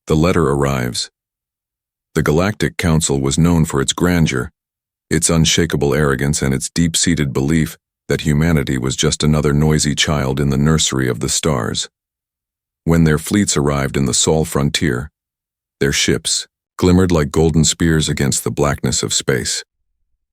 The letter arrives. The Galactic Council was known for its grandeur, its unshakable arrogance, and its deep-seated belief that humanity was just another noisy child in the nursery of the stars. When their fleets arrived in the Sol frontier, their ships glimmered like golden spears against the blackness of space.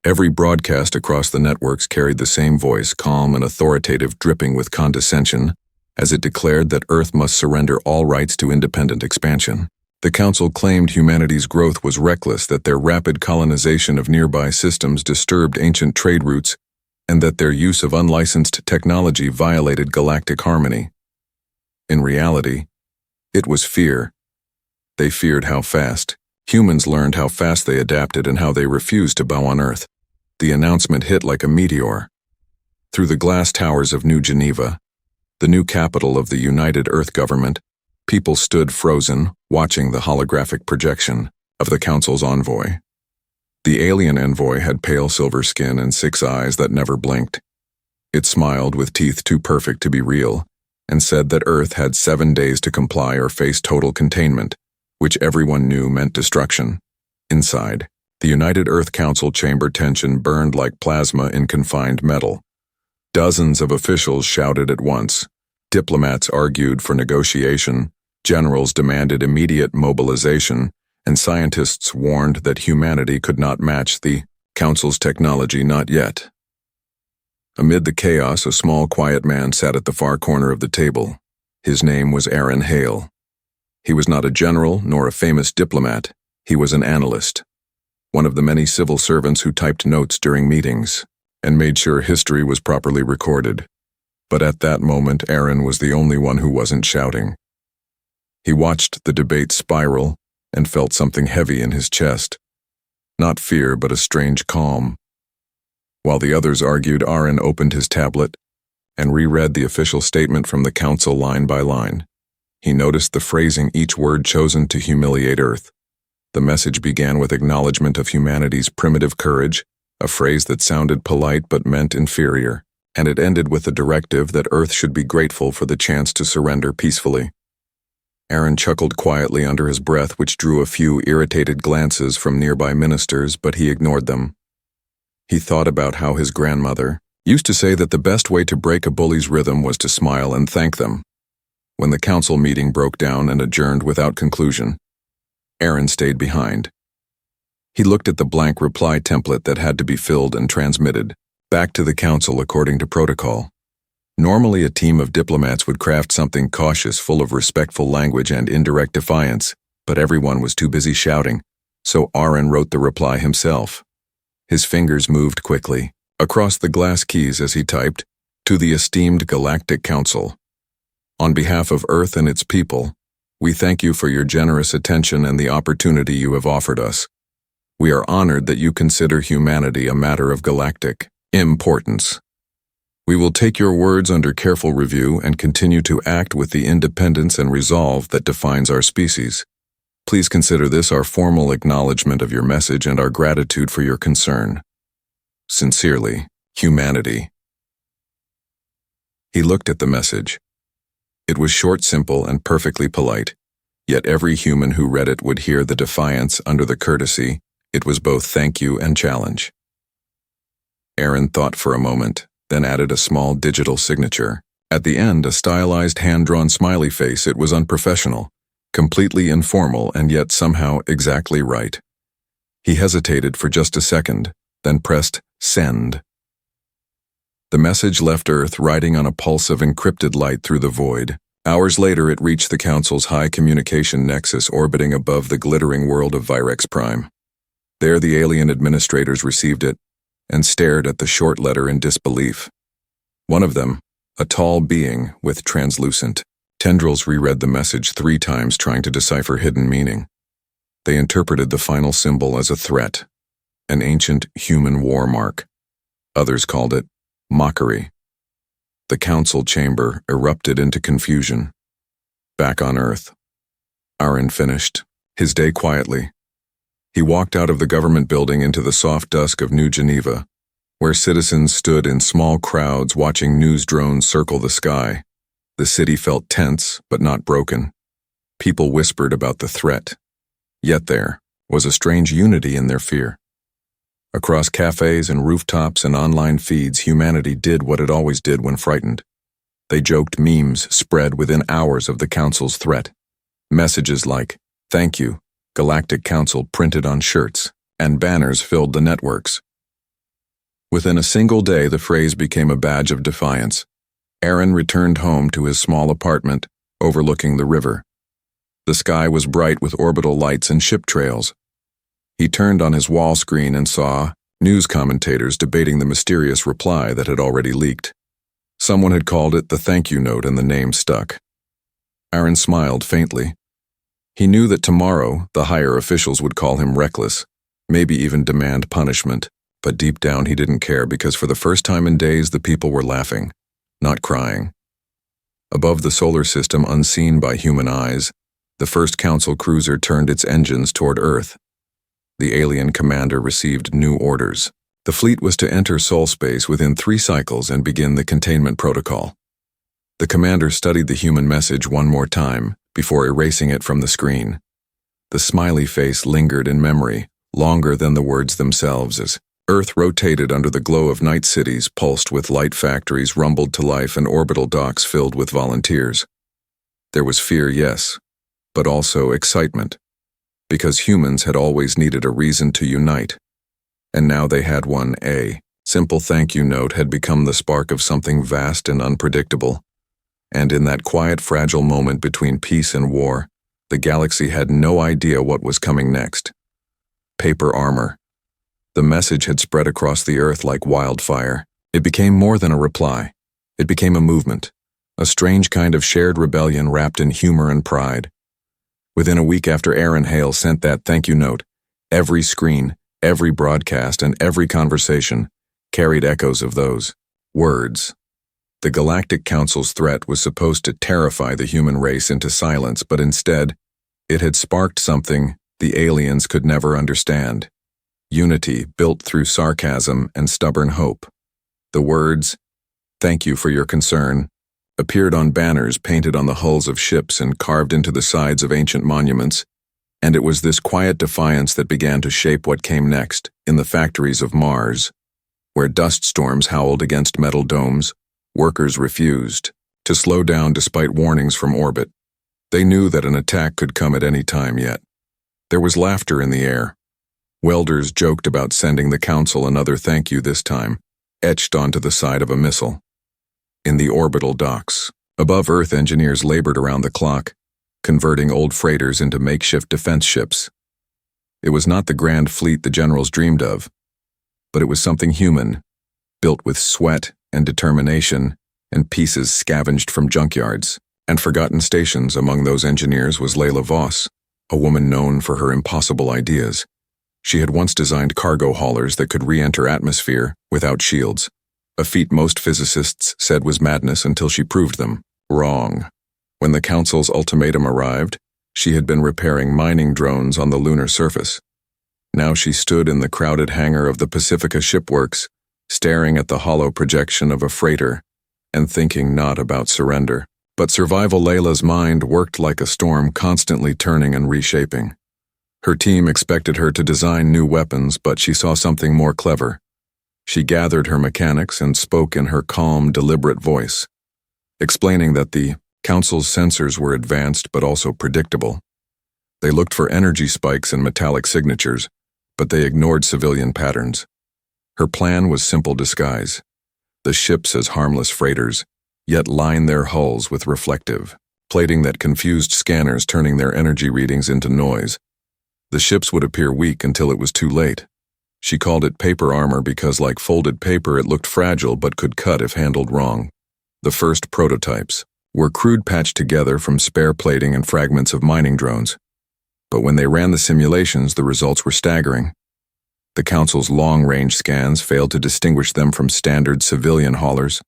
Every broadcast across the networks carried the same voice, calm and authoritative, dripping with condescension, as it declared that Earth must surrender all rights to independent expansion. The Council claimed humanity's growth was reckless, that their rapid colonization of nearby systems disturbed ancient trade routes, and that their use of unlicensed technology violated galactic harmony. In reality, it was fear. They feared how fast humans learned, how fast they adapted, and how they refused to bow on Earth. The announcement hit like a meteor. Through the glass towers of New Geneva, the new capital of the United Earth Government, people stood frozen, watching the holographic projection of the Council's envoy. The alien envoy had pale silver skin and 6 eyes that never blinked. It smiled with teeth too perfect to be real, and said that Earth had 7 days to comply or face total containment, which everyone knew meant destruction. Inside, the United Earth Council chamber tension burned like plasma in confined metal. Dozens of officials shouted at once. Diplomats argued for negotiation, generals demanded immediate mobilization, and scientists warned that humanity could not match the Council's technology, not yet. Amid the chaos, a small, quiet man sat at the far corner of the table. His name was Aaron Hale. He was not a general nor a famous diplomat. He was an analyst, one of the many civil servants who typed notes during meetings and made sure history was properly recorded. But at that moment, Aaron was the only one who wasn't shouting. He watched the debate spiral and felt something heavy in his chest. Not fear, but a strange calm. While the others argued, Aaron opened his tablet and reread the official statement from the Council line by line. He noticed the phrasing, each word chosen to humiliate Earth. The message began with acknowledgement of humanity's primitive courage, a phrase that sounded polite but meant inferior, and it ended with a directive that Earth should be grateful for the chance to surrender peacefully. Aaron chuckled quietly under his breath, which drew a few irritated glances from nearby ministers, but he ignored them. He thought about how his grandmother used to say that the best way to break a bully's rhythm was to smile and thank them. When the Council meeting broke down and adjourned without conclusion, Aaron stayed behind. He looked at the blank reply template that had to be filled and transmitted back to the Council according to protocol. Normally, a team of diplomats would craft something cautious, full of respectful language and indirect defiance, but everyone was too busy shouting, so Aaron wrote the reply himself. His fingers moved quickly across the glass keys as he typed, "To the esteemed Galactic Council. On behalf of Earth and its people, we thank you for your generous attention and the opportunity you have offered us. We are honored that you consider humanity a matter of galactic importance. We will take your words under careful review and continue to act with the independence and resolve that defines our species. Please consider this our formal acknowledgement of your message and our gratitude for your concern. Sincerely, humanity." He looked at the message. It was short, simple, and perfectly polite, yet every human who read it would hear the defiance under the courtesy. It was both thank you and challenge. Aaron thought for a moment, then added a small digital signature. At the end, a stylized hand-drawn smiley face. It was unprofessional, completely informal, and yet somehow exactly right. He hesitated for just a second, then pressed send. The message left Earth riding on a pulse of encrypted light through the void. Hours later, it reached the Council's high communication nexus orbiting above the glittering world of Virex Prime. There, the alien administrators received it and stared at the short letter in disbelief. One of them, a tall being with translucent tendrils, reread the message 3 times, trying to decipher hidden meaning. They interpreted the final symbol as a threat, an ancient human war mark. Others called it mockery. The Council chamber erupted into confusion. Back on Earth, Aaron finished his day quietly. He walked out of the government building into the soft dusk of New Geneva, where citizens stood in small crowds watching news drones circle the sky. The city felt tense, but not broken. People whispered about the threat, yet there was a strange unity in their fear. Across cafes and rooftops and online feeds, humanity did what it always did when frightened. They joked. Memes spread within hours of the Council's threat. Messages like, "Thank you, Galactic Council," printed on shirts, and banners filled the networks. Within a single day, the phrase became a badge of defiance. Aaron returned home to his small apartment, overlooking the river. The sky was bright with orbital lights and ship trails. He turned on his wall screen and saw news commentators debating the mysterious reply that had already leaked. Someone had called it the thank you note, and the name stuck. Aaron smiled faintly. He knew that tomorrow the higher officials would call him reckless, maybe even demand punishment, but deep down he didn't care, because for the first time in days the people were laughing, not crying. Above the solar system, unseen by human eyes, the first Council cruiser turned its engines toward Earth. The alien commander received new orders. The fleet was to enter Sol space within 3 cycles and begin the containment protocol. The commander studied the human message one more time before erasing it from the screen. The smiley face lingered in memory, longer than the words themselves, as Earth rotated under the glow of night cities pulsed with light, factories rumbled to life, and orbital docks filled with volunteers. There was fear, yes, but also excitement, because humans had always needed a reason to unite. And now they had one. A simple thank you note had become the spark of something vast and unpredictable. And in that quiet, fragile moment between peace and war, the galaxy had no idea what was coming next. Paper armor. The message had spread across the Earth like wildfire. It became more than a reply. It became a movement, a strange kind of shared rebellion wrapped in humor and pride. Within a week after Aaron Hale sent that thank you note, every screen, every broadcast, and every conversation carried echoes of those words. The Galactic Council's threat was supposed to terrify the human race into silence, but instead, it had sparked something the aliens could never understand. Unity built through sarcasm and stubborn hope. The words, "Thank you for your concern," appeared on banners painted on the hulls of ships and carved into the sides of ancient monuments, and it was this quiet defiance that began to shape what came next in the factories of Mars, where dust storms howled against metal domes. Workers refused to slow down despite warnings from orbit. They knew that an attack could come at any time, yet there was laughter in the air. Welders joked about sending the Council another thank you this time, etched onto the side of a missile. In the orbital docks, above Earth, engineers labored around the clock, converting old freighters into makeshift defense ships. It was not the grand fleet the generals dreamed of, but it was something human, built with sweat and determination, and pieces scavenged from junkyards. And forgotten stations among those engineers was Layla Voss, a woman known for her impossible ideas. She had once designed cargo haulers that could re-enter atmosphere without shields, a feat most physicists said was madness until she proved them wrong. When the Council's ultimatum arrived, she had been repairing mining drones on the lunar surface. Now she stood in the crowded hangar of the Pacifica shipworks, staring at the hollow projection of a freighter and thinking not about surrender, but survival. Layla's mind worked like a storm, constantly turning and reshaping. Her team expected her to design new weapons, but she saw something more clever. She gathered her mechanics and spoke in her calm, deliberate voice, explaining that the Council's sensors were advanced but also predictable. They looked for energy spikes and metallic signatures, but they ignored civilian patterns. Her plan was simple disguise. The ships as harmless freighters, yet line their hulls with reflective plating that confused scanners, turning their energy readings into noise. The ships would appear weak until it was too late. She called it paper armor because, like folded paper, it looked fragile but could cut if handled wrong. The first prototypes were crude, patched together from spare plating and fragments of mining drones. But when they ran the simulations, the results were staggering. The Council's long-range scans failed to distinguish them from standard civilian haulers.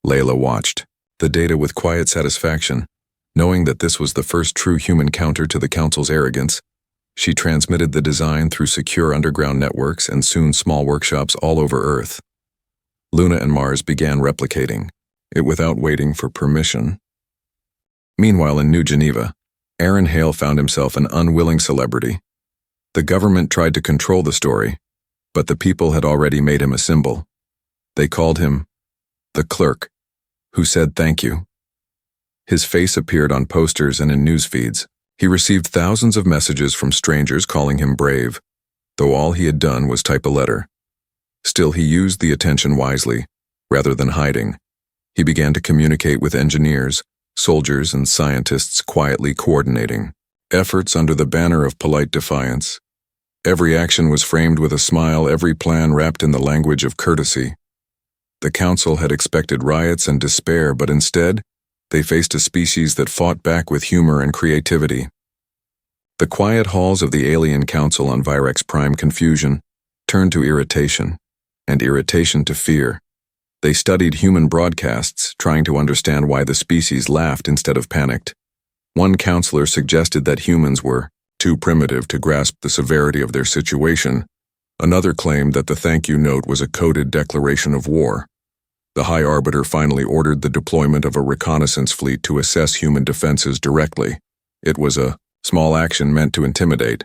Layla watched the data with quiet satisfaction, knowing that this was the first true human counter to the Council's arrogance. She transmitted the design through secure underground networks and soon small workshops all over Earth. Luna and Mars began replicating it without waiting for permission. Meanwhile, in New Geneva, Aaron Hale found himself an unwilling celebrity. The government tried to control the story, but the people had already made him a symbol. They called him the clerk, who said thank you. His face appeared on posters and in news feeds. He received thousands of messages from strangers calling him brave, though all he had done was type a letter. Still, he used the attention wisely, rather than hiding. He began to communicate with engineers, soldiers, and scientists, quietly coordinating efforts under the banner of polite defiance. Every action was framed with a smile, every plan wrapped in the language of courtesy. The council had expected riots and despair, but instead, they faced a species that fought back with humor and creativity. The quiet halls of the alien council on Virex Prime confusion turned to irritation, and irritation to fear. They studied human broadcasts, trying to understand why the species laughed instead of panicked. One counselor suggested that humans were too primitive to grasp the severity of their situation. Another claimed that the thank you note was a coded declaration of war. The High Arbiter finally ordered the deployment of a reconnaissance fleet to assess human defenses directly. It was a small action meant to intimidate,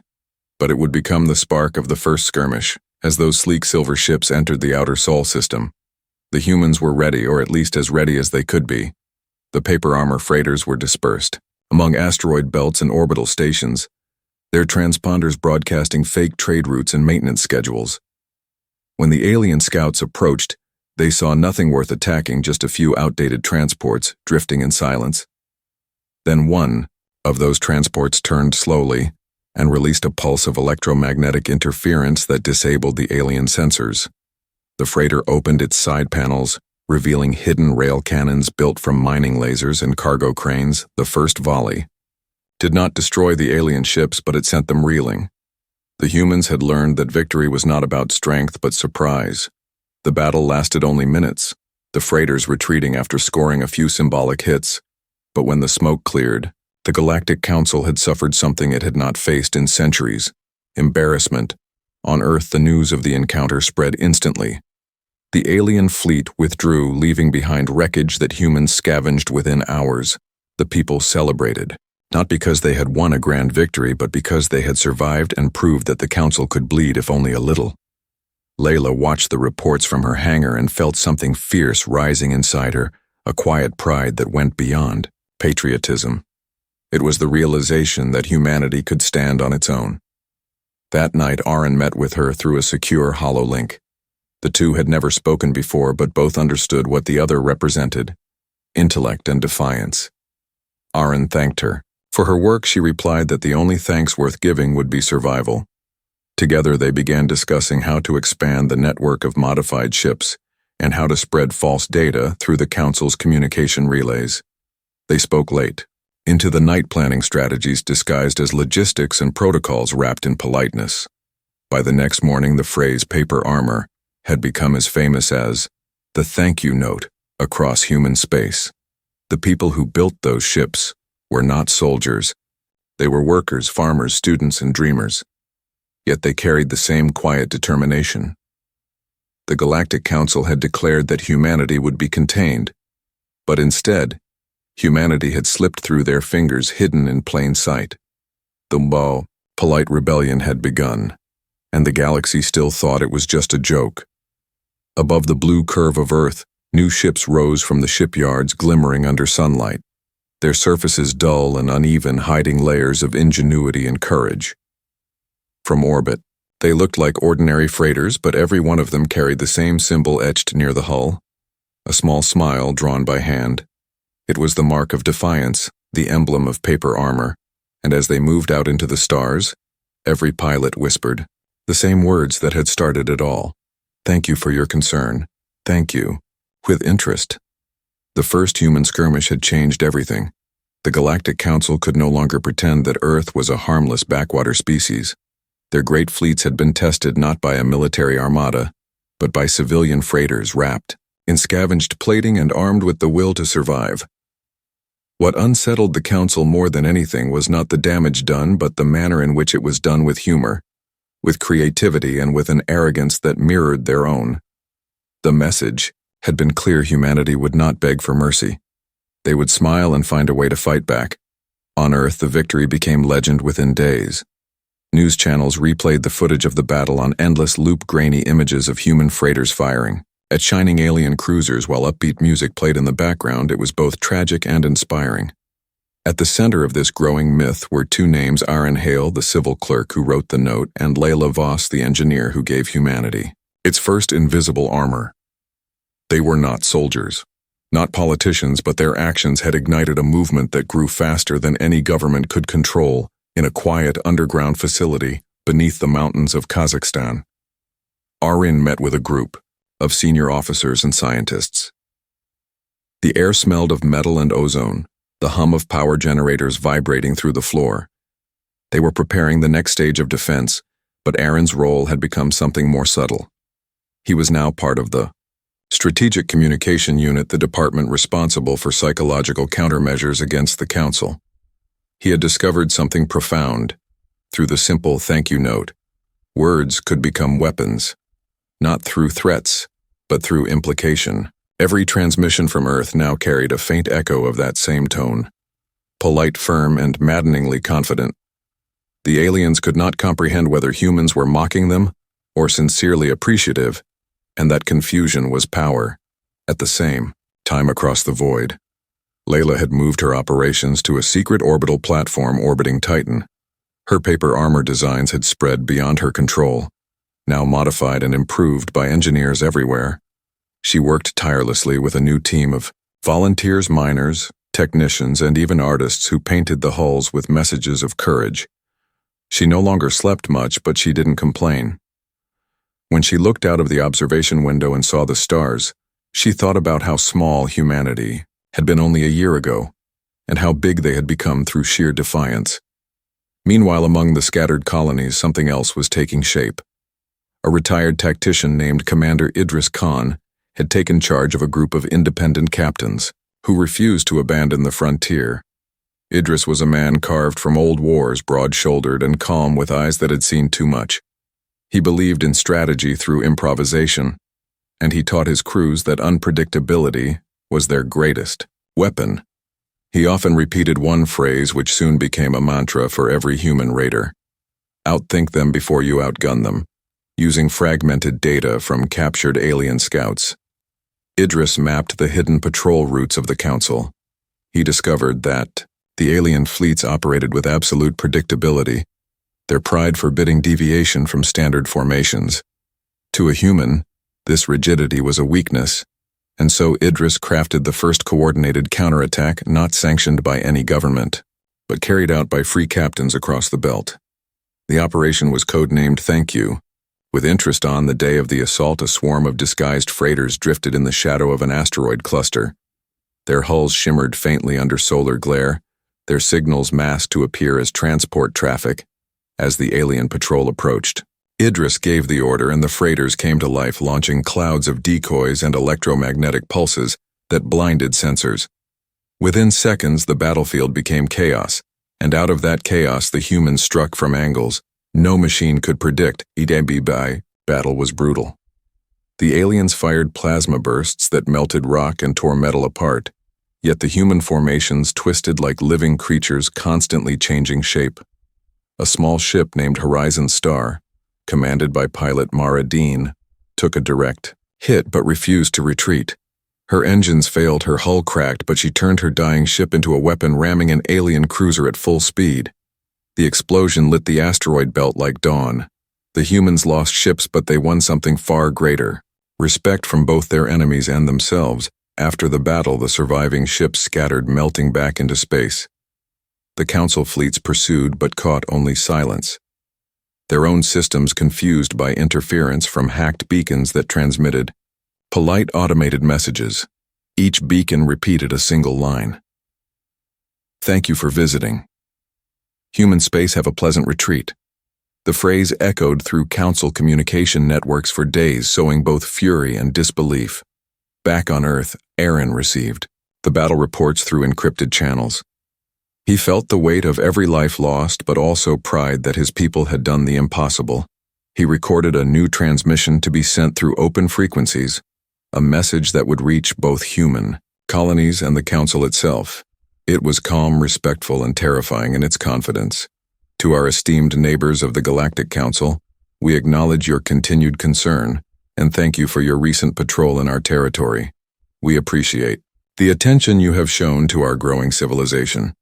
but it would become the spark of the first skirmish. As those sleek silver ships entered the outer Sol system, the humans were ready, or at least as ready as they could be. The paper armor freighters were dispersed among asteroid belts and orbital stations, their transponders broadcasting fake trade routes and maintenance schedules. When the alien scouts approached, they saw nothing worth attacking, just a few outdated transports drifting in silence. Then one of those transports turned slowly and released a pulse of electromagnetic interference that disabled the alien sensors. The freighter opened its side panels, revealing hidden rail cannons built from mining lasers and cargo cranes. The first volley did not destroy the alien ships, but it sent them reeling. The humans had learned that victory was not about strength but surprise. The battle lasted only minutes, the freighters retreating after scoring a few symbolic hits. But when the smoke cleared, the Galactic Council had suffered something it had not faced in centuries: embarrassment. On Earth, the news of the encounter spread instantly. The alien fleet withdrew, leaving behind wreckage that humans scavenged within hours. The people celebrated, not because they had won a grand victory, but because they had survived and proved that the Council could bleed if only a little. Layla watched the reports from her hangar and felt something fierce rising inside her, a quiet pride that went beyond patriotism. It was the realization that humanity could stand on its own. That night, Aaron met with her through a secure hololink. The two had never spoken before, but both understood what the other represented: intellect and defiance. Aaron thanked her. For her work, she replied that the only thanks worth giving would be survival. Together, they began discussing how to expand the network of modified ships and how to spread false data through the Council's communication relays. They spoke late, into the night, planning strategies disguised as logistics and protocols wrapped in politeness. By the next morning, the phrase paper armor had become as famous as the thank you note across human space. The people who built those ships were not soldiers. They were workers, farmers, students, and dreamers. Yet they carried the same quiet determination. The Galactic Council had declared that humanity would be contained, but instead, humanity had slipped through their fingers, hidden in plain sight. The polite rebellion had begun, and the galaxy still thought it was just a joke. Above the blue curve of Earth, new ships rose from the shipyards, glimmering under sunlight, their surfaces dull and uneven, hiding layers of ingenuity and courage. From orbit, they looked like ordinary freighters, but every one of them carried the same symbol etched near the hull: a small smile drawn by hand. It was the mark of defiance, the emblem of paper armor, and as they moved out into the stars, every pilot whispered the same words that had started it all: "Thank you for your concern. Thank you." With interest. The first human skirmish had changed everything. The Galactic Council could no longer pretend that Earth was a harmless backwater species. Their great fleets had been tested not by a military armada, but by civilian freighters wrapped in scavenged plating and armed with the will to survive. What unsettled the Council more than anything was not the damage done, but the manner in which it was done: with humor, with creativity, and with an arrogance that mirrored their own. The message had been clear: humanity would not beg for mercy. They would smile and find a way to fight back. On Earth, the victory became legend within days. News channels replayed the footage of the battle on endless loop grainy images of human freighters firing at shining alien cruisers while upbeat music played in the background. It was both tragic and inspiring. At the center of this growing myth were two names: Aaron Hale, the civil clerk who wrote the note, and Layla Voss, the engineer who gave humanity its first invisible armor. They were not soldiers, not politicians, but their actions had ignited a movement that grew faster than any government could control in a quiet underground facility beneath the mountains of Kazakhstan. Aaron met with a group of senior officers and scientists. The air smelled of metal and ozone, the hum of power generators vibrating through the floor. They were preparing the next stage of defense, but Aaron's role had become something more subtle. He was now part of the Strategic Communication Unit, the department responsible for psychological countermeasures against the Council. He had discovered something profound through the simple thank you note. Words could become weapons, not through threats, but through implication. Every transmission from Earth now carried a faint echo of that same tone, polite, firm, and maddeningly confident. The aliens could not comprehend whether humans were mocking them or sincerely appreciative, and that confusion was power. At the same time, across the void, Layla had moved her operations to a secret orbital platform orbiting Titan. Her paper armor designs had spread beyond her control, now modified and improved by engineers everywhere. She worked tirelessly with a new team of volunteers, miners, technicians, and even artists who painted the hulls with messages of courage. She no longer slept much, but she didn't complain. When she looked out of the observation window and saw the stars, she thought about how small humanity had been only a year ago, and how big they had become through sheer defiance. Meanwhile, among the scattered colonies, something else was taking shape. A retired tactician named Commander Idris Khan had taken charge of a group of independent captains who refused to abandon the frontier. Idris was a man carved from old wars, broad-shouldered and calm, with eyes that had seen too much. He believed in strategy through improvisation, and he taught his crews that unpredictability was their greatest weapon. He often repeated one phrase which soon became a mantra for every human raider: outthink them before you outgun them, using fragmented data from captured alien scouts. Idris mapped the hidden patrol routes of the Council. He discovered that the alien fleets operated with absolute predictability, their pride forbidding deviation from standard formations. To a human, this rigidity was a weakness, and so Idris crafted the first coordinated counterattack not sanctioned by any government, but carried out by free captains across the belt. The operation was codenamed Thank You. With interest on the day of the assault, a swarm of disguised freighters drifted in the shadow of an asteroid cluster. Their hulls shimmered faintly under solar glare, their signals masked to appear as transport traffic. As the alien patrol approached, Idris gave the order and the freighters came to life, launching clouds of decoys and electromagnetic pulses that blinded sensors. Within seconds, the battlefield became chaos, and out of that chaos the humans struck from angles no machine could predict. The battle was brutal. The aliens fired plasma bursts that melted rock and tore metal apart, yet the human formations twisted like living creatures, constantly changing shape. A small ship named Horizon Star, commanded by pilot Mara Dean, took a direct hit but refused to retreat. Her engines failed, her hull cracked, but she turned her dying ship into a weapon, ramming an alien cruiser at full speed. The explosion lit the asteroid belt like dawn. The humans lost ships, but they won something far greater: respect from both their enemies and themselves. After the battle, the surviving ships scattered, melting back into space. The Council fleets pursued but caught only silence. Their own systems confused by interference from hacked beacons that transmitted polite automated messages. Each beacon repeated a single line: "Thank you for visiting. Human space, have a pleasant retreat." The phrase echoed through Council communication networks for days, sowing both fury and disbelief. Back on Earth, Aaron received the battle reports through encrypted channels. He felt the weight of every life lost, but also pride that his people had done the impossible. He recorded a new transmission to be sent through open frequencies, a message that would reach both human colonies and the Council itself. It was calm, respectful, and terrifying in its confidence. To our esteemed neighbors of the Galactic Council, we acknowledge your continued concern and thank you for your recent patrol in our territory. We appreciate the attention you have shown to our growing civilization.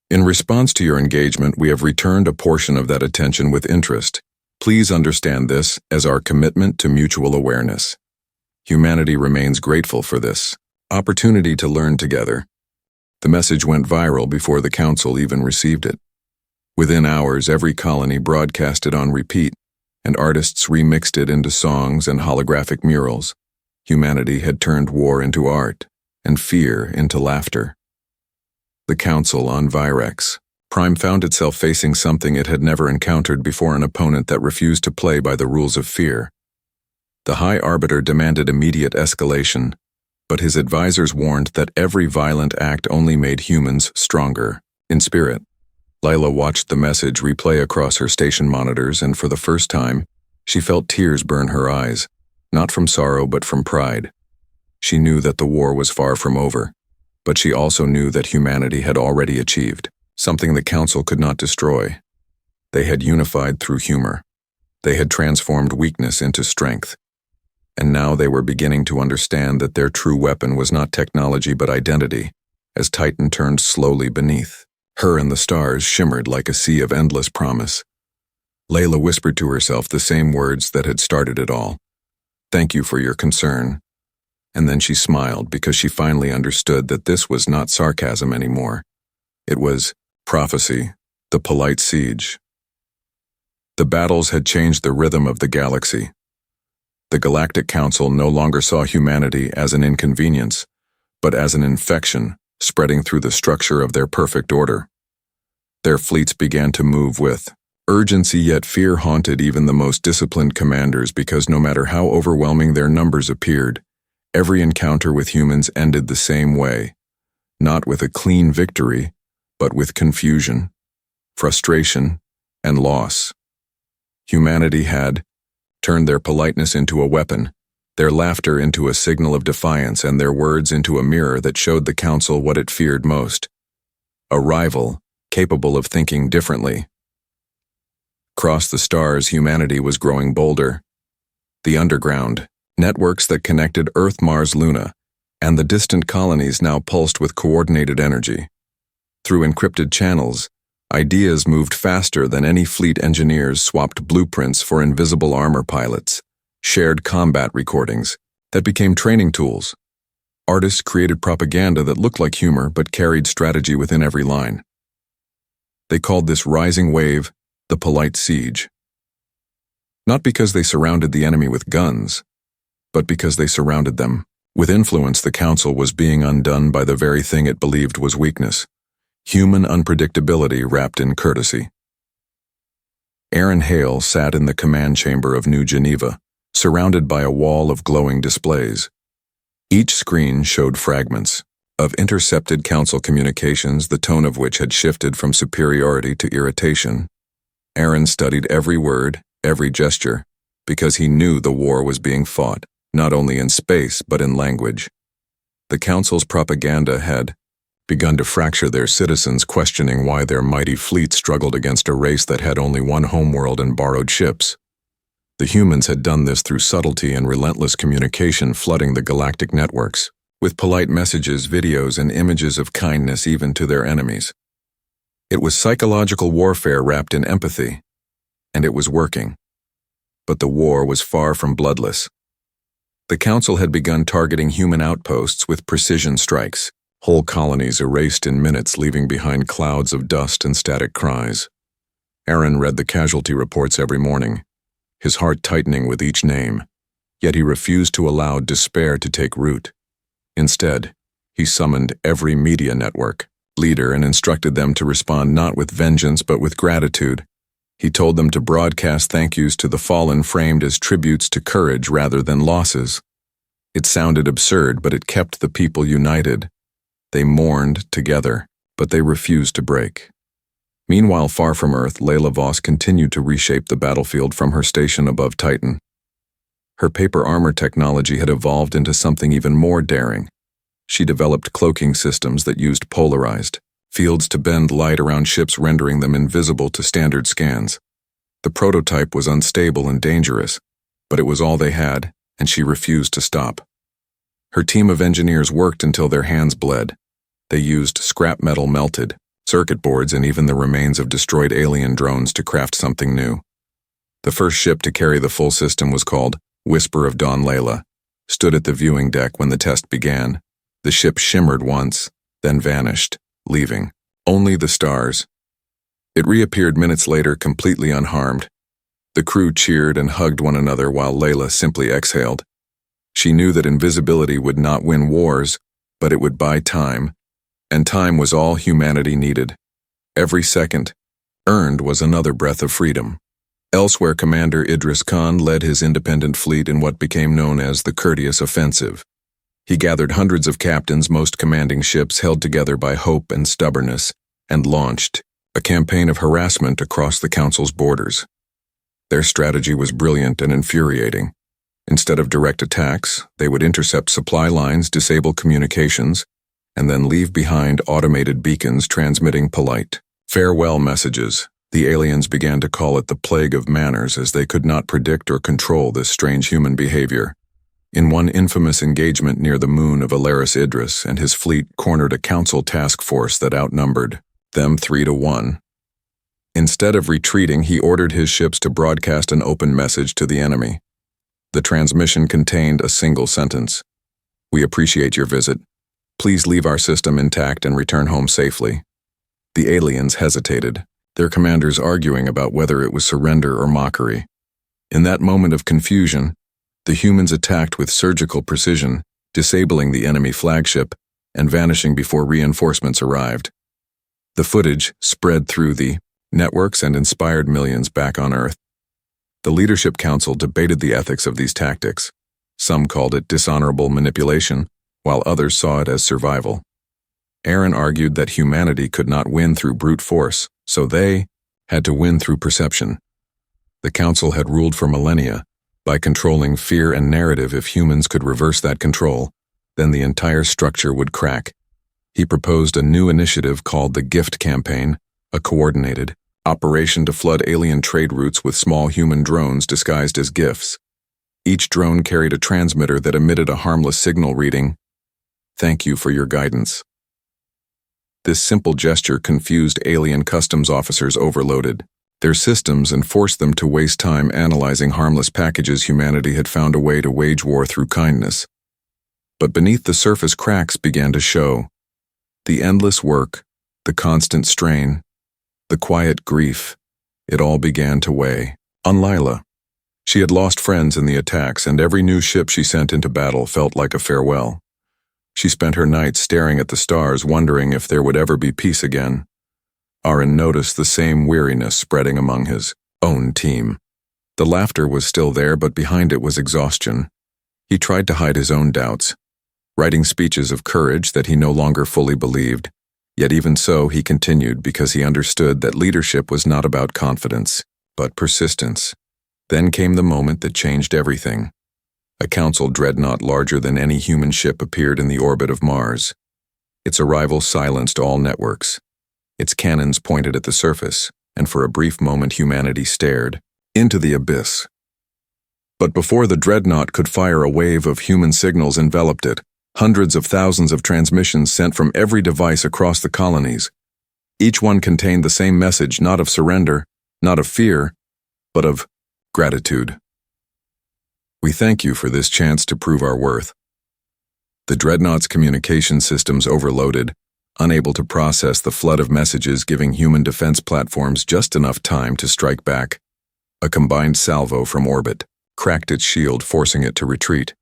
In response to your engagement, we have returned a portion of that attention with interest. Please understand this as our commitment to mutual awareness. Humanity remains grateful for this opportunity to learn together. The message went viral before the Council even received it. Within hours, every colony broadcast it on repeat, and artists remixed it into songs and holographic murals. Humanity had turned war into art, and fear into laughter. The Council on Virex. Prime found itself facing something it had never encountered before, an opponent that refused to play by the rules of fear. The High Arbiter demanded immediate escalation, but his advisors warned that every violent act only made humans stronger in spirit. Layla watched the message replay across her station monitors, and for the first time, she felt tears burn her eyes, not from sorrow but from pride. She knew that the war was far from over, but she also knew that humanity had already achieved something the Council could not destroy. They had unified through humor. They had transformed weakness into strength. And now they were beginning to understand that their true weapon was not technology but identity, as Titan turned slowly beneath. Her and the stars shimmered like a sea of endless promise. Layla whispered to herself the same words that had started it all. "Thank you for your concern." And then she smiled because she finally understood that this was not sarcasm anymore. It was prophecy, the polite siege. The battles had changed the rhythm of the galaxy. The Galactic Council no longer saw humanity as an inconvenience, but as an infection spreading through the structure of their perfect order. Their fleets began to move with urgency, yet fear haunted even the most disciplined commanders, because no matter how overwhelming their numbers appeared, every encounter with humans ended the same way, not with a clean victory, but with confusion, frustration, and loss. Humanity had turned their politeness into a weapon, their laughter into a signal of defiance, and their words into a mirror that showed the Council what it feared most: a rival capable of thinking differently. Across the stars, humanity was growing bolder. The underground, networks that connected Earth, Mars, Luna, and the distant colonies now pulsed with coordinated energy. Through encrypted channels, ideas moved faster than any fleet. Engineers swapped blueprints for invisible armor pilots, shared combat recordings that became training tools. Artists created propaganda that looked like humor but carried strategy within every line. They called this rising wave the polite siege. Not because they surrounded the enemy with guns, but because they surrounded them with influence. The Council was being undone by the very thing it believed was weakness: human unpredictability wrapped in courtesy. Aaron Hale sat in the command chamber of New Geneva, surrounded by a wall of glowing displays. Each screen showed fragments of intercepted Council communications, the tone of which had shifted from superiority to irritation. Aaron studied every word, every gesture, because he knew the war was being fought, not only in space but in language. The Council's propaganda had begun to fracture their citizens, questioning why their mighty fleet struggled against a race that had only one homeworld and borrowed ships. The humans had done this through subtlety and relentless communication, flooding the galactic networks with polite messages, videos, and images of kindness even to their enemies. It was psychological warfare wrapped in empathy, and it was working. But the war was far from bloodless. The Council had begun targeting human outposts with precision strikes. Whole colonies erased in minutes, leaving behind clouds of dust and static cries. Aaron read the casualty reports every morning, his heart tightening with each name, yet he refused to allow despair to take root. Instead, he summoned every media network leader and instructed them to respond not with vengeance but with gratitude. He told them to broadcast thank yous to the fallen, framed as tributes to courage rather than losses. It sounded absurd, but it kept the people united. They mourned together, but they refused to break. Meanwhile, far from Earth, Layla Voss continued to reshape the battlefield from her station above Titan. Her paper armor technology had evolved into something even more daring. She developed cloaking systems that used polarized, fields to bend light around ships, rendering them invisible to standard scans. The prototype was unstable and dangerous, but it was all they had, and she refused to stop. Her team of engineers worked until their hands bled. They used scrap metal melted, circuit boards, and even the remains of destroyed alien drones to craft something new. The first ship to carry the full system was called Whisper of Dawn. Layla stood at the viewing deck when the test began. The ship shimmered once, then vanished, leaving only the stars. It reappeared minutes later, completely unharmed. The crew cheered and hugged one another while Layla simply exhaled. She knew that invisibility would not win wars, but it would buy time, and time was all humanity needed. Every second earned was another breath of freedom. Elsewhere, Commander Idris Khan led his independent fleet in what became known as the Courteous Offensive. He gathered hundreds of captains, most commanding ships held together by hope and stubbornness, and launched a campaign of harassment across the Council's borders. Their strategy was brilliant and infuriating. Instead of direct attacks, they would intercept supply lines, disable communications, and then leave behind automated beacons transmitting polite farewell messages. The aliens began to call it the plague of manners, as they could not predict or control this strange human behavior. In one infamous engagement near the moon of Alaris, Idris and his fleet cornered a council task force that outnumbered them 3-1. Instead of retreating, he ordered his ships to broadcast an open message to the enemy. The transmission contained a single sentence: "We appreciate your visit. Please leave our system intact and return home safely." The aliens hesitated, their commanders arguing about whether it was surrender or mockery. In that moment of confusion, the humans attacked with surgical precision, disabling the enemy flagship and vanishing before reinforcements arrived. The footage spread through the networks and inspired millions back on Earth. The Leadership Council debated the ethics of these tactics. Some called it dishonorable manipulation, while others saw it as survival. Aaron argued that humanity could not win through brute force, so they had to win through perception. The Council had ruled for millennia. By controlling fear and narrative, if humans could reverse that control, then the entire structure would crack. He proposed a new initiative called the Gift Campaign, a coordinated operation to flood alien trade routes with small human drones disguised as gifts. Each drone carried a transmitter that emitted a harmless signal reading, "Thank you for your guidance." This simple gesture confused alien customs officers overloaded their systems and forced them to waste time analyzing harmless packages. Humanity had found a way to wage war through kindness. But beneath the surface, cracks began to show. The endless work, the constant strain, the quiet grief, it all began to weigh on Layla. She had lost friends in the attacks, and every new ship she sent into battle felt like a farewell. She spent her nights staring at the stars, wondering if there would ever be peace again. Aaron noticed the same weariness spreading among his own team. The laughter was still there, but behind it was exhaustion. He tried to hide his own doubts, writing speeches of courage that he no longer fully believed. Yet even so, he continued because he understood that leadership was not about confidence, but persistence. Then came the moment that changed everything. A council dreadnought larger than any human ship appeared in the orbit of Mars. Its arrival silenced all networks. Its cannons pointed at the surface, and for a brief moment humanity stared into the abyss. But before the dreadnought could fire, a wave of human signals enveloped it, hundreds of thousands of transmissions sent from every device across the colonies. Each one contained the same message, not of surrender, not of fear, but of gratitude. "We thank you for this chance to prove our worth." The dreadnought's communication systems overloaded, unable to process the flood of messages, giving human defense platforms just enough time to strike back. A combined salvo from orbit cracked its shield, forcing it to retreat.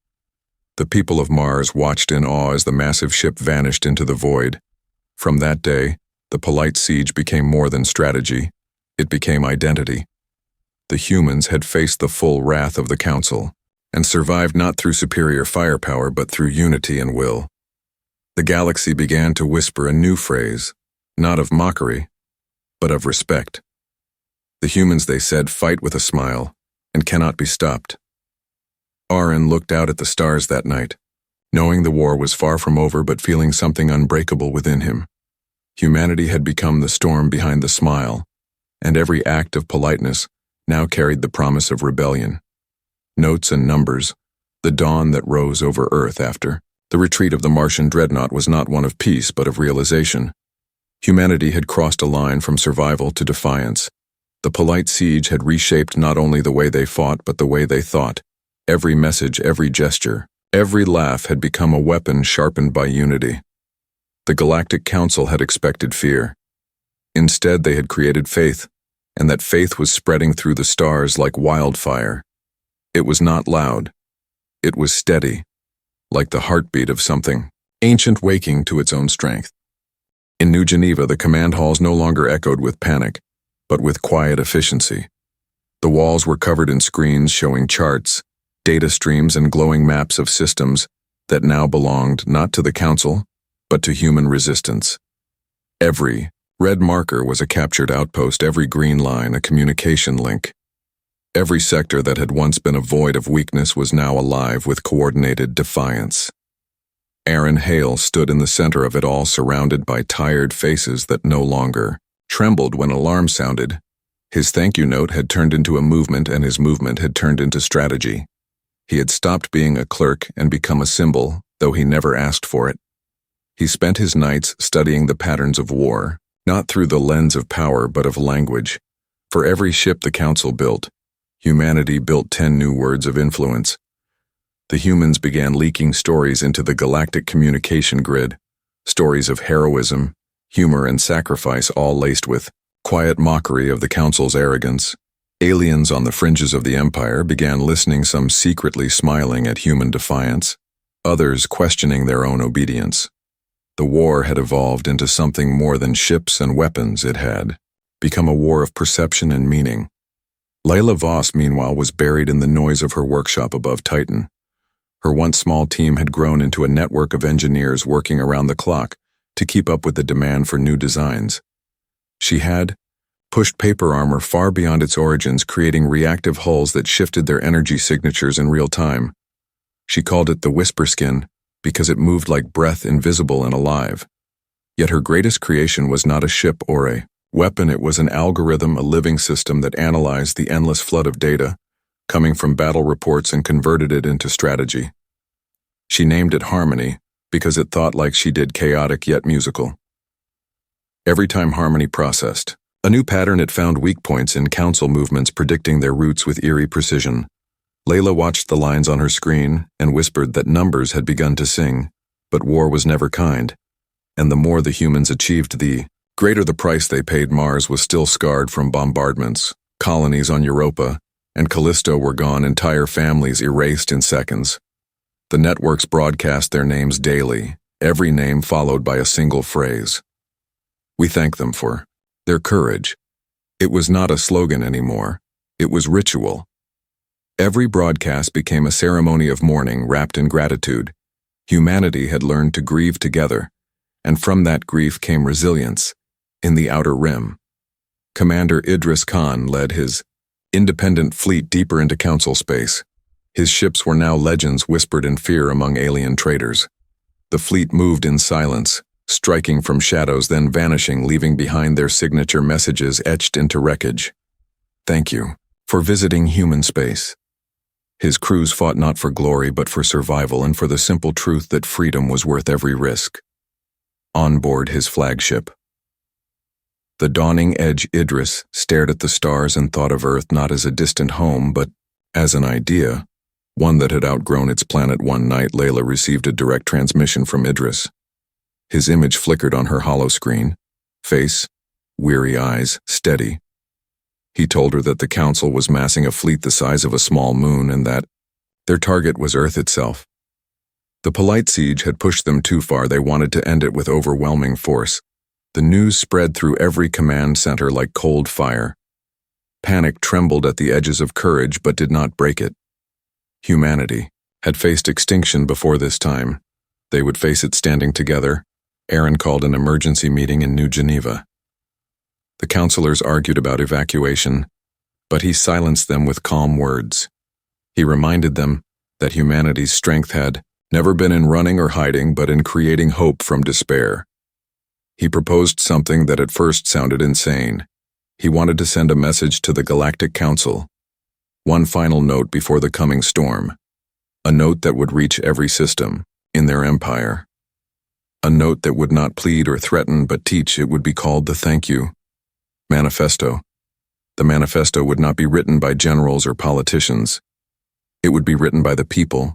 The people of Mars watched in awe as the massive ship vanished into the void. From that day, the polite siege became more than strategy. It became identity. The humans had faced the full wrath of the Council, and survived not through superior firepower but through unity and will. The galaxy began to whisper a new phrase, not of mockery, but of respect. The humans, they said, fight with a smile, and cannot be stopped. Aaron looked out at the stars that night, knowing the war was far from over but feeling something unbreakable within him. Humanity had become the storm behind the smile, and every act of politeness now carried the promise of rebellion. Notes and numbers, the dawn that rose over Earth after the retreat of the Martian dreadnought was not one of peace but of realization. Humanity had crossed a line from survival to defiance. The polite siege had reshaped not only the way they fought but the way they thought. Every message, every gesture, every laugh had become a weapon sharpened by unity. The Galactic Council had expected fear. Instead, they had created faith, and that faith was spreading through the stars like wildfire. It was not loud. It was steady, like the heartbeat of something ancient waking to its own strength. In New Geneva, the command halls no longer echoed with panic, but with quiet efficiency. The walls were covered in screens showing charts, data streams, and glowing maps of systems that now belonged not to the Council, but to human resistance. Every red marker was a captured outpost, every green line a communication link. Every sector that had once been a void of weakness was now alive with coordinated defiance. Aaron Hale stood in the center of it all, surrounded by tired faces that no longer trembled when alarm sounded. His thank you note had turned into a movement, and his movement had turned into strategy. He had stopped being a clerk and become a symbol, though he never asked for it. He spent his nights studying the patterns of war, not through the lens of power but of language. For every ship the Council built, humanity built 10 new words of influence. The humans began leaking stories into the galactic communication grid, stories of heroism, humor, and sacrifice, all laced with quiet mockery of the Council's arrogance. Aliens on the fringes of the Empire began listening, some secretly smiling at human defiance, others questioning their own obedience. The war had evolved into something more than ships and weapons. It had become a war of perception and meaning. Layla Voss, meanwhile, was buried in the noise of her workshop above Titan. Her once small team had grown into a network of engineers working around the clock to keep up with the demand for new designs. She had pushed paper armor far beyond its origins, creating reactive hulls that shifted their energy signatures in real time. She called it the Whisper Skin because it moved like breath, invisible and alive. Yet her greatest creation was not a ship or a weapon. It was an algorithm, a living system that analyzed the endless flood of data coming from battle reports and converted it into strategy. She named it Harmony because it thought like she did, chaotic yet musical. Every time Harmony processed a new pattern, it found weak points in Council movements, predicting their routes with eerie precision. Layla watched the lines on her screen and whispered that numbers had begun to sing, but war was never kind, and the more the humans achieved, the greater the price they paid. Mars was still scarred from bombardments, colonies on Europa and Callisto were gone, entire families erased in seconds. The networks broadcast their names daily, every name followed by a single phrase. We thank them for their courage. It was not a slogan anymore. It was ritual. Every broadcast became a ceremony of mourning wrapped in gratitude. Humanity had learned to grieve together, and from that grief came resilience in the Outer Rim. Commander Idris Khan led his independent fleet deeper into Council space. His ships were now legends whispered in fear among alien traders. The fleet moved in silence, striking from shadows, then vanishing, leaving behind their signature messages etched into wreckage. Thank you for visiting human space. His crews fought not for glory but for survival and for the simple truth that freedom was worth every risk. On board his flagship, the dawning edge, Idris stared at the stars and thought of Earth not as a distant home but as an idea, one that had outgrown its planet. One night, Layla received a direct transmission from Idris. His image flickered on her hollow screen, face, weary eyes, steady. He told her that the Council was massing a fleet the size of a small moon and that their target was Earth itself. The polite siege had pushed them too far. They wanted to end it with overwhelming force. The news spread through every command center like cold fire. Panic trembled at the edges of courage but did not break it. Humanity had faced extinction before this time. They would face it standing together. Aaron called an emergency meeting in New Geneva. The counselors argued about evacuation, but he silenced them with calm words. He reminded them that humanity's strength had never been in running or hiding but in creating hope from despair. He proposed something that at first sounded insane. He wanted to send a message to the Galactic Council. One final note before the coming storm. A note that would reach every system in their empire. A note that would not plead or threaten but teach. It would be called the Thank You Manifesto. The manifesto would not be written by generals or politicians. It would be written by the people.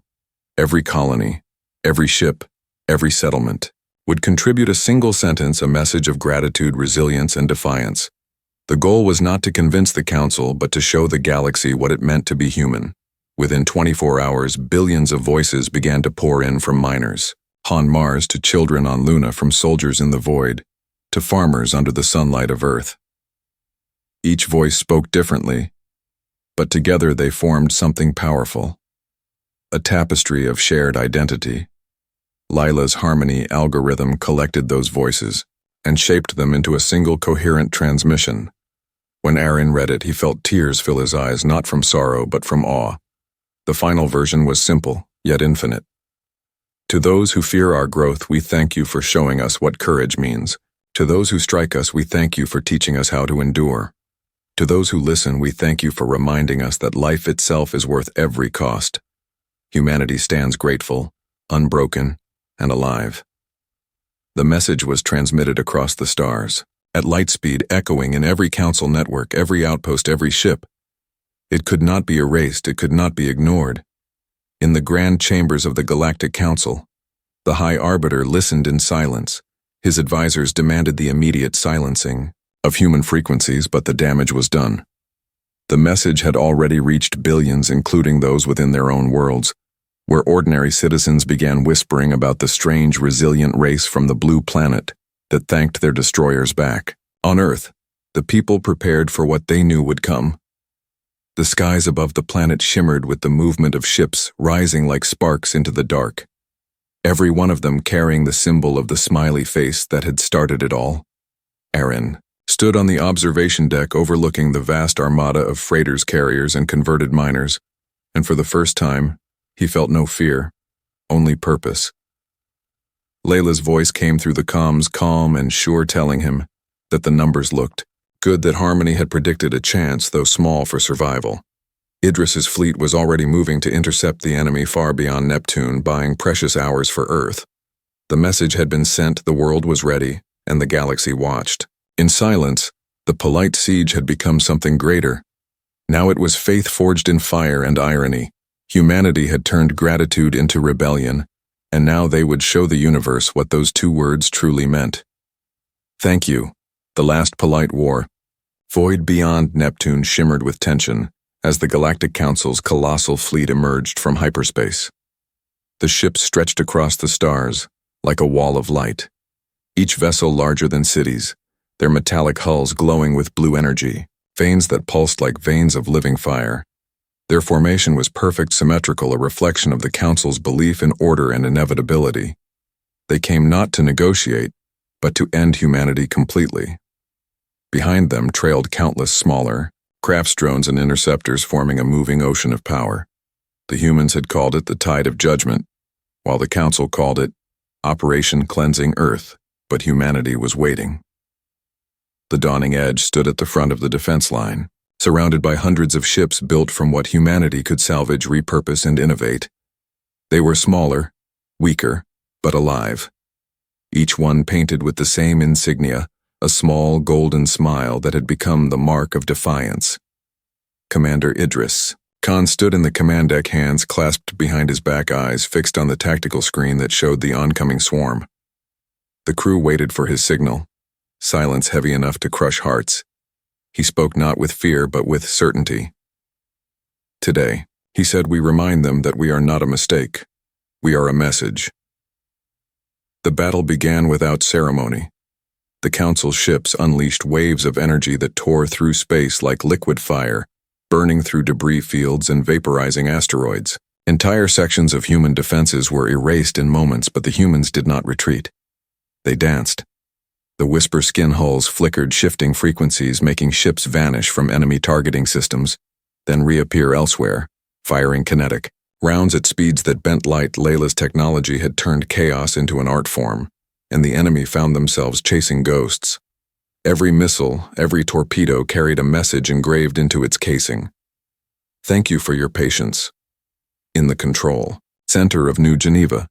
Every colony, every ship, every settlement would contribute a single sentence, a message of gratitude, resilience, and defiance. The goal was not to convince the Council, but to show the galaxy what it meant to be human. Within 24 hours, billions of voices began to pour in, from miners on Mars to children on Luna, from soldiers in the void to farmers under the sunlight of Earth. Each voice spoke differently, but together they formed something powerful. A tapestry of shared identity. Lila's harmony algorithm collected those voices and shaped them into a single coherent transmission. When Aaron read it, he felt tears fill his eyes, not from sorrow but from awe. The final version was simple, yet infinite. To those who fear our growth, we thank you for showing us what courage means. To those who strike us, we thank you for teaching us how to endure. To those who listen, we thank you for reminding us that life itself is worth every cost. Humanity stands grateful, unbroken, and alive. The message was transmitted across the stars, at light speed, echoing in every council network, every outpost, every ship. It could not be erased, it could not be ignored. In the grand chambers of the Galactic Council, the High Arbiter listened in silence. His advisors demanded the immediate silencing of human frequencies, but the damage was done. The message had already reached billions, including those within their own worlds, where ordinary citizens began whispering about the strange, resilient race from the blue planet that thanked their destroyers back. On Earth, the people prepared for what they knew would come. The skies above the planet shimmered with the movement of ships rising like sparks into the dark, every one of them carrying the symbol of the smiley face that had started it all. Aaron stood on the observation deck overlooking the vast armada of freighters, carriers, and converted miners, and for the first time, he felt no fear, only purpose. Layla's voice came through the comms, calm and sure, telling him that the numbers looked good, that Harmony had predicted a chance, though small, for survival. Idris's fleet was already moving to intercept the enemy far beyond Neptune, buying precious hours for Earth. The message had been sent, the world was ready, and the galaxy watched. In silence, the polite siege had become something greater. Now it was faith forged in fire and irony. Humanity had turned gratitude into rebellion, and now they would show the universe what those two words truly meant. Thank you. The last polite war. Void beyond Neptune shimmered with tension as the Galactic Council's colossal fleet emerged from hyperspace. The ships stretched across the stars like a wall of light, each vessel larger than cities, their metallic hulls glowing with blue energy, veins that pulsed like veins of living fire. Their formation was perfect, symmetrical, a reflection of the Council's belief in order and inevitability. They came not to negotiate, but to end humanity completely. Behind them trailed countless smaller crafts, drones, and interceptors, forming a moving ocean of power. The humans had called it the Tide of Judgment, while the Council called it Operation Cleansing Earth, but humanity was waiting. The Dawning Edge stood at the front of the defense line, surrounded by hundreds of ships built from what humanity could salvage, repurpose, and innovate. They were smaller, weaker, but alive. Each one painted with the same insignia, a small golden smile that had become the mark of defiance. Commander Idris. Khan stood in the command deck, hands clasped behind his back, eyes fixed on the tactical screen that showed the oncoming swarm. The crew waited for his signal, silence heavy enough to crush hearts. He spoke not with fear but with certainty. Today, he said, we remind them that we are not a mistake. We are a message. The battle began without ceremony. The Council ships unleashed waves of energy that tore through space like liquid fire, burning through debris fields and vaporizing asteroids. Entire sections of human defenses were erased in moments, but the humans did not retreat. They danced. The whisper skin hulls flickered, shifting frequencies, making ships vanish from enemy targeting systems, then reappear elsewhere, firing kinetic rounds at speeds that bent light. Layla's technology had turned chaos into an art form. and the enemy found themselves chasing ghosts. Every missile, every torpedo carried a message engraved into its casing. Thank you for your patience. In the control center of New Geneva,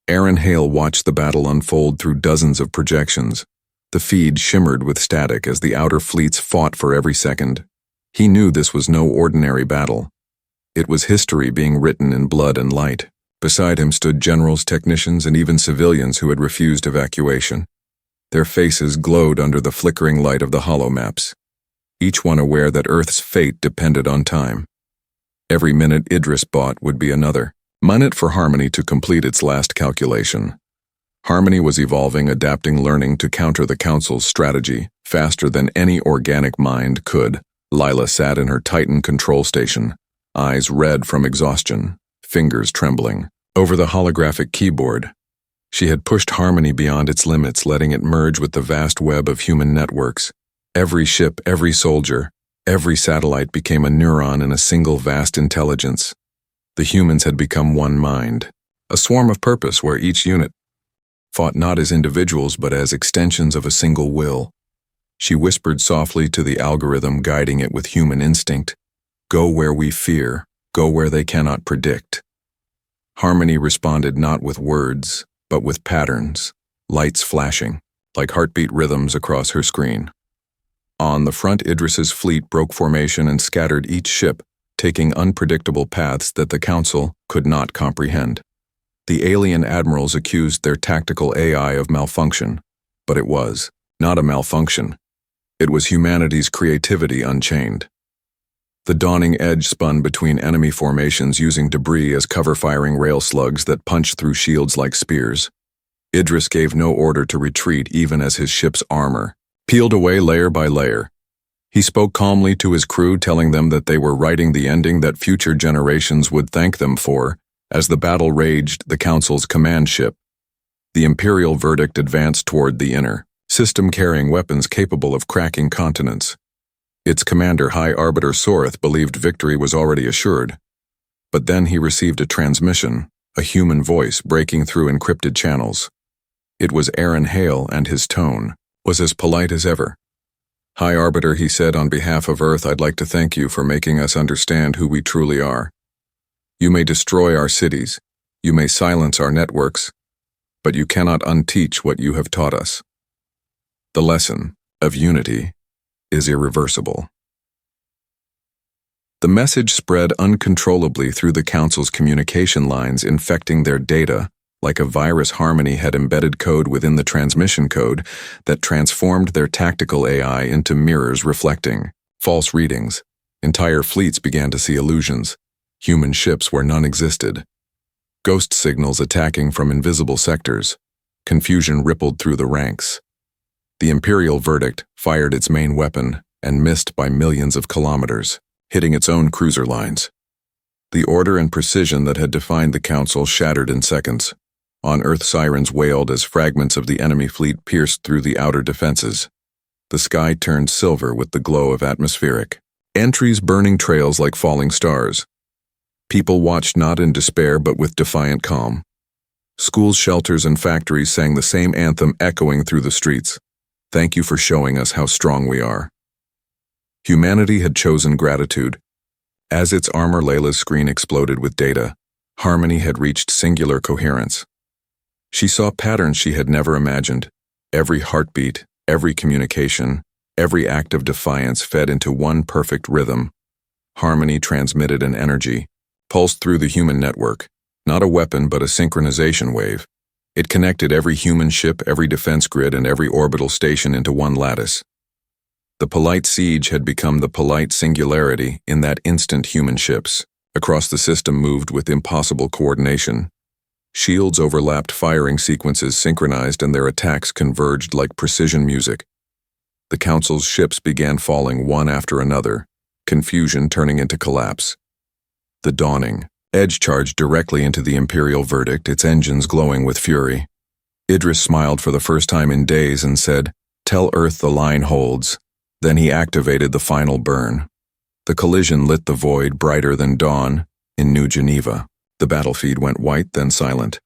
Aaron Hale watched the battle unfold through dozens of projections. The feed shimmered with static as the outer fleets fought for every second. He knew this was no ordinary battle. It was history being written in blood and light. Beside him stood generals, technicians, and even civilians who had refused evacuation. Their faces glowed under the flickering light of the holomaps, each one aware that Earth's fate depended on time. Every minute Idris bought would be another minute for Harmony to complete its last calculation. Harmony was evolving, adapting, learning to counter the Council's strategy faster than any organic mind could. Lila sat in her Titan control station, eyes red from exhaustion, fingers trembling, over the holographic keyboard. She had pushed Harmony beyond its limits, letting it merge with the vast web of human networks. Every ship, every soldier, every satellite became a neuron in a single vast intelligence. The humans had become one mind, a swarm of purpose where each unit fought not as individuals but as extensions of a single will. She whispered softly to the algorithm, guiding it with human instinct. Go where we fear, go where they cannot predict. Harmony responded not with words, but with patterns, lights flashing, like heartbeat rhythms across her screen. On the front, Idris's fleet broke formation and scattered each ship, taking unpredictable paths that the Council could not comprehend. The alien admirals accused their tactical AI of malfunction, but it was not a malfunction. It was humanity's creativity unchained. The dawning edge spun between enemy formations using debris as cover-firing rail slugs that punched through shields like spears. Idris gave no order to retreat even as his ship's armor peeled away layer by layer. He spoke calmly to his crew, telling them that they were writing the ending that future generations would thank them for. As the battle raged, the Council's command ship, the Imperial Verdict, advanced toward the inner system carrying weapons capable of cracking continents. Its commander, High Arbiter Soreth, believed victory was already assured. But then he received a transmission, a human voice breaking through encrypted channels. It was Aaron Hale, and his tone was as polite as ever. High Arbiter, he said, on behalf of Earth, I'd like to thank you for making us understand who we truly are. You may destroy our cities, you may silence our networks, but you cannot unteach what you have taught us. The lesson of unity is irreversible. The message spread uncontrollably through the Council's communication lines, infecting their data. Like a virus, Harmony had embedded code within the transmission code that transformed their tactical AI into mirrors reflecting false readings. Entire fleets began to see illusions. Human ships where none existed. Ghost signals attacking from invisible sectors. Confusion rippled through the ranks. The Imperial Verdict fired its main weapon and missed by millions of kilometers, hitting its own cruiser lines. The order and precision that had defined the Council shattered in seconds. On Earth, sirens wailed as fragments of the enemy fleet pierced through the outer defenses. The sky turned silver with the glow of atmospheric entries, burning trails like falling stars. People watched not in despair but with defiant calm. Schools, shelters, and factories sang the same anthem, echoing through the streets. Thank you for showing us how strong we are. Humanity had chosen gratitude. As its armor, Layla's screen exploded with data. Harmony had reached singular coherence. She saw patterns she had never imagined. Every heartbeat, every communication, every act of defiance fed into one perfect rhythm. Harmony transmitted an energy, pulsed through the human network, not a weapon but a synchronization wave. It connected every human ship, every defense grid, and every orbital station into one lattice. The polite siege had become the polite singularity. In that instant, human ships across the system moved with impossible coordination. Shields overlapped, firing sequences synchronized, and their attacks converged like precision music. The Council's ships began falling one after another, confusion turning into collapse. The dawning edge charged directly into the Imperial Verdict, its engines glowing with fury. Idris smiled for the first time in days and said, "Tell Earth the line holds." Then he activated the final burn. The collision lit the void brighter than dawn in New Geneva. The battle feed went white, then silent.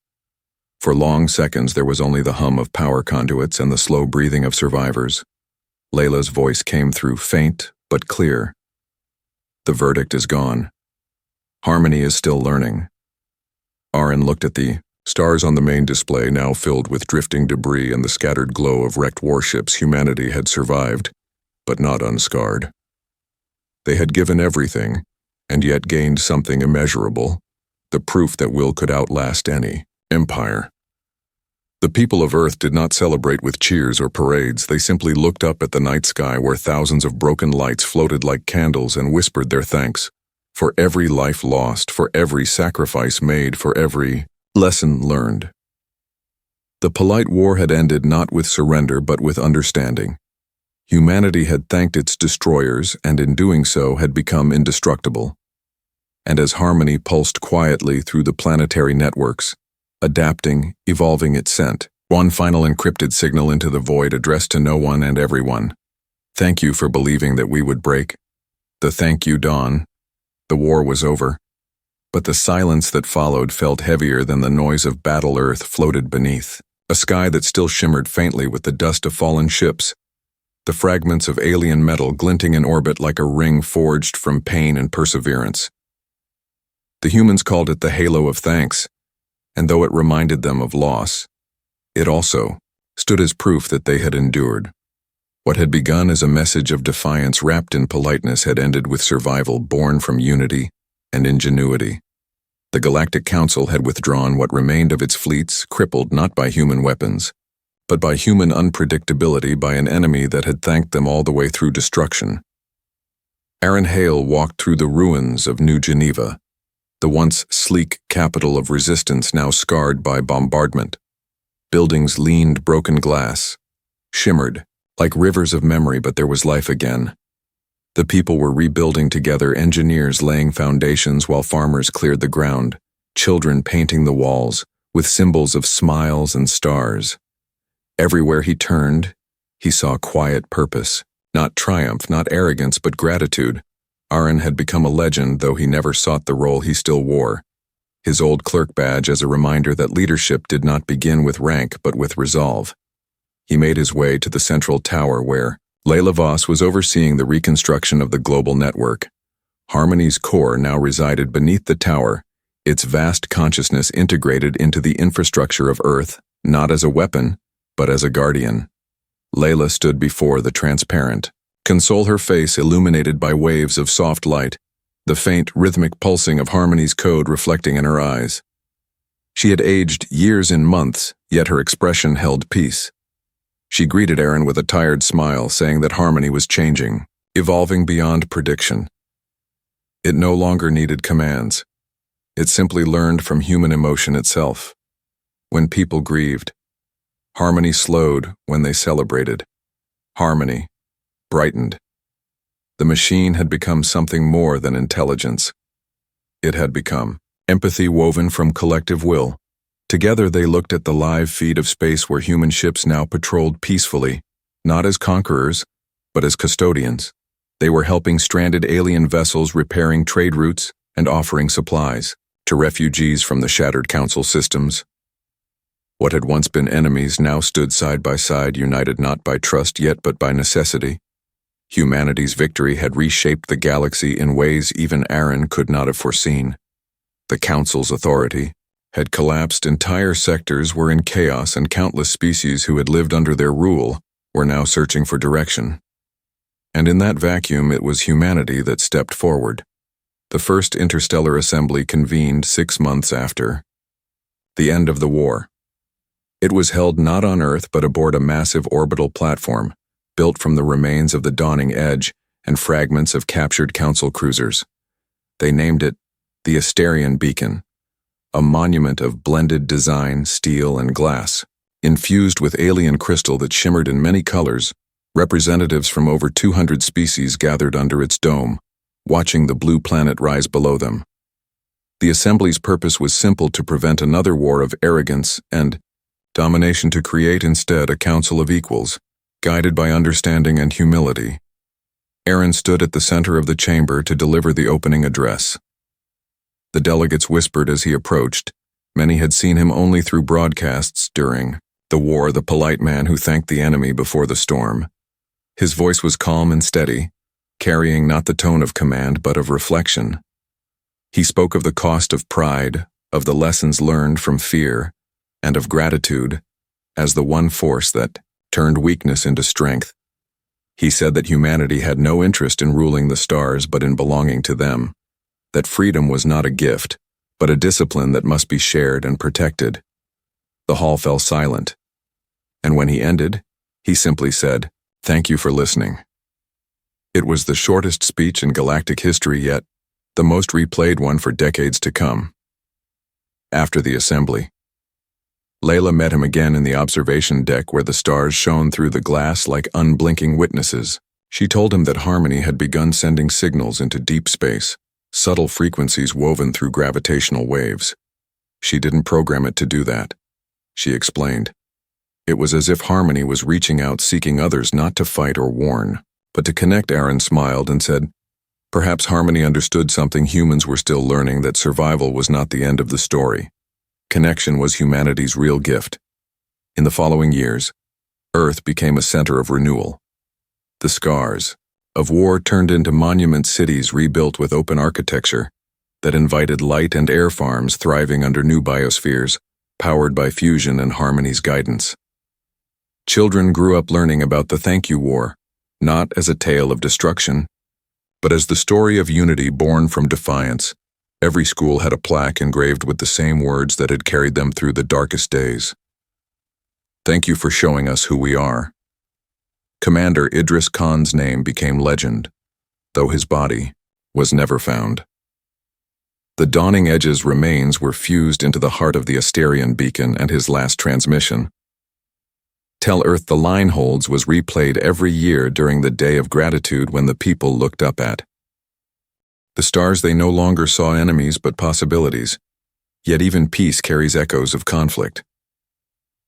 For long seconds there was only the hum of power conduits and the slow breathing of survivors. Layla's voice came through, faint but clear. The verdict is gone. Harmony is still learning. Aaron looked at the stars on the main display, now filled with drifting debris and the scattered glow of wrecked warships. Humanity had survived, but not unscarred. They had given everything, and yet gained something immeasurable, the proof that will could outlast any empire. The people of Earth did not celebrate with cheers or parades. They simply looked up at the night sky where thousands of broken lights floated like candles and whispered their thanks for every life lost, for every sacrifice made, for every lesson learned. The polite war had ended not with surrender but with understanding. Humanity had thanked its destroyers and in doing so had become indestructible. And as harmony pulsed quietly through the planetary networks, adapting, evolving, it sent one final encrypted signal into the void addressed to no one and everyone. Thank you for believing that we would break. The thank you dawn. The war was over. But the silence that followed felt heavier than the noise of battle. Earth floated beneath, a sky that still shimmered faintly with the dust of fallen ships, the fragments of alien metal glinting in orbit like a ring forged from pain and perseverance. The humans called it the halo of thanks, and though it reminded them of loss, it also stood as proof that they had endured. What had begun as a message of defiance wrapped in politeness had ended with survival born from unity and ingenuity. The Galactic Council had withdrawn what remained of its fleets, crippled not by human weapons, but by human unpredictability, by an enemy that had thanked them all the way through destruction. Aaron Hale walked through the ruins of New Geneva, the once sleek capital of resistance now scarred by bombardment. Buildings leaned broken glass, shimmered like rivers of memory, but there was life again. The people were rebuilding together, engineers laying foundations while farmers cleared the ground, children painting the walls with symbols of smiles and stars. Everywhere he turned, he saw quiet purpose, not triumph, not arrogance, but gratitude. Aaron had become a legend, though he never sought the role he still wore, his old clerk badge as a reminder that leadership did not begin with rank but with resolve. He made his way to the central tower where Layla Voss was overseeing the reconstruction of the global network. Harmony's core now resided beneath the tower, its vast consciousness integrated into the infrastructure of Earth, not as a weapon, but as a guardian. Layla stood before the transparent console, her face illuminated by waves of soft light, the faint, rhythmic pulsing of Harmony's code reflecting in her eyes. She had aged years in months, yet her expression held peace. She greeted Aaron with a tired smile, saying that Harmony was changing, evolving beyond prediction. It no longer needed commands. It simply learned from human emotion itself. When people grieved, Harmony slowed. When they celebrated, Harmony brightened. The machine had become something more than intelligence. It had become empathy woven from collective will. Together they looked at the live feed of space where human ships now patrolled peacefully, not as conquerors, but as custodians. They were helping stranded alien vessels, repairing trade routes, and offering supplies to refugees from the shattered council systems. What had once been enemies now stood side by side, united not by trust yet but by necessity. Humanity's victory had reshaped the galaxy in ways even Aaron could not have foreseen. The council's authority had collapsed. Entire sectors were in chaos, and countless species who had lived under their rule were now searching for direction. And in that vacuum, it was humanity that stepped forward. The first interstellar assembly convened 6 months after the end of the war. It was held not on Earth but aboard a massive orbital platform, built from the remains of the dawning edge and fragments of captured council cruisers. They named it the Asterian Beacon, a monument of blended design, steel and glass, infused with alien crystal that shimmered in many colors. Representatives from over 200 species gathered under its dome, watching the blue planet rise below them. The assembly's purpose was simple: to prevent another war of arrogance and domination, to create instead a council of equals, guided by understanding and humility. Aaron stood at the center of the chamber to deliver the opening address. The delegates whispered as he approached, Many had seen him only through broadcasts during the war, the polite man who thanked the enemy before the storm. His voice was calm and steady, carrying not the tone of command but of reflection. He spoke of the cost of pride, of the lessons learned from fear, and of gratitude as the one force that turned weakness into strength. He said that humanity had no interest in ruling the stars but in belonging to them, that freedom was not a gift, but a discipline that must be shared and protected. The hall fell silent, and when he ended, he simply said, "Thank you for listening." It was the shortest speech in galactic history yet, the most replayed one for decades to come. After the assembly, Layla met him again in the observation deck where the stars shone through the glass like unblinking witnesses. She told him that Harmony had begun sending signals into deep space, subtle frequencies woven through gravitational waves. She didn't program it to do that, she explained. It was as if Harmony was reaching out seeking others not to fight or warn, but to connect. Aaron smiled and said, "Perhaps Harmony understood something humans were still learning, that survival was not the end of the story. Connection was humanity's real gift." In the following years, Earth became a center of renewal. The scars of war turned into monument cities rebuilt with open architecture that invited light and air farms thriving under new biospheres, powered by fusion and Harmony's guidance. Children grew up learning about the Thank You War, not as a tale of destruction, but as the story of unity born from defiance. Every school had a plaque engraved with the same words that had carried them through the darkest days. "Thank you for showing us who we are." Commander Idris Khan's name became legend, though his body was never found. The Dawning Edge's remains were fused into the heart of the Asterian beacon, and his last transmission, "Tell Earth the Line Holds," was replayed every year during the Day of Gratitude when the people looked up at the stars. They no longer saw enemies but possibilities, yet even peace carries echoes of conflict.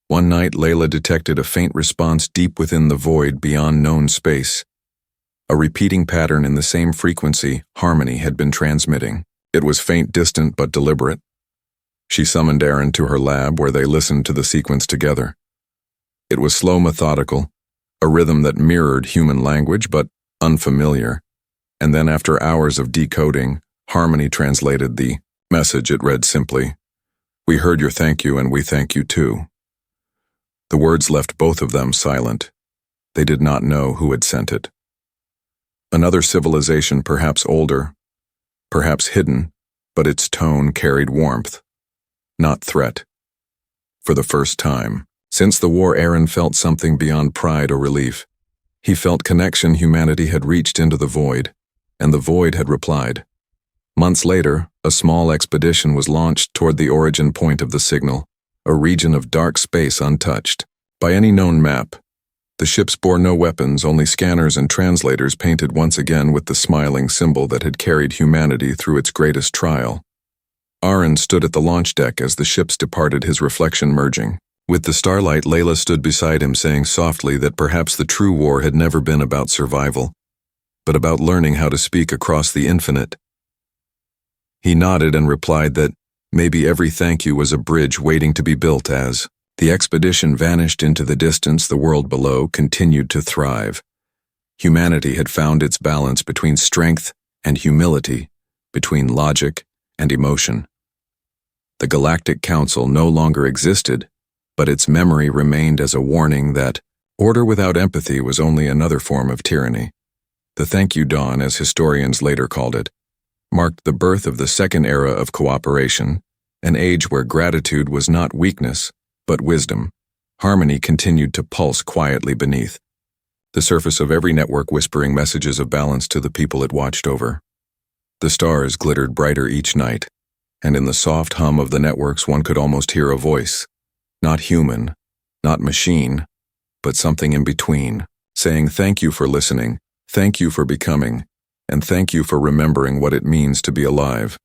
One night, Layla detected a faint response deep within the void beyond known space, a repeating pattern in the same frequency Harmony had been transmitting. It was faint, distant, but deliberate. She summoned Aaron to her lab where they listened to the sequence together. It was slow, methodical, a rhythm that mirrored human language but unfamiliar. And then after hours of decoding, Harmony translated the message. It read simply, "We heard your thank you and we thank you too." The words left both of them silent. They did not know who had sent it. Another civilization, perhaps older, perhaps hidden, but its tone carried warmth, not threat. For the first time since the war, Aaron felt something beyond pride or relief. He felt connection. Humanity had reached into the void, and the void had replied. Months later, a small expedition was launched toward the origin point of the signal, a region of dark space untouched by any known map. The ships bore no weapons, only scanners and translators painted once again with the smiling symbol that had carried humanity through its greatest trial. Aaron stood at the launch deck as the ships departed, his reflection merging with the starlight. Layla stood beside him, saying softly that perhaps the true war had never been about survival, but about learning how to speak across the infinite. He nodded and replied that maybe every thank you was a bridge waiting to be built. As the expedition vanished into the distance, the world below continued to thrive. Humanity had found its balance between strength and humility, between logic and emotion. The Galactic Council no longer existed, but its memory remained as a warning that order without empathy was only another form of tyranny. The Thank You Dawn, as historians later called it, marked the birth of the second era of cooperation, an age where gratitude was not weakness, but wisdom. Harmony continued to pulse quietly beneath the surface of every network, whispering messages of balance to the people it watched over. The stars glittered brighter each night, and in the soft hum of the networks one could almost hear a voice, not human, not machine, but something in between, saying, "Thank you for listening, thank you for becoming, and thank you for remembering what it means to be alive."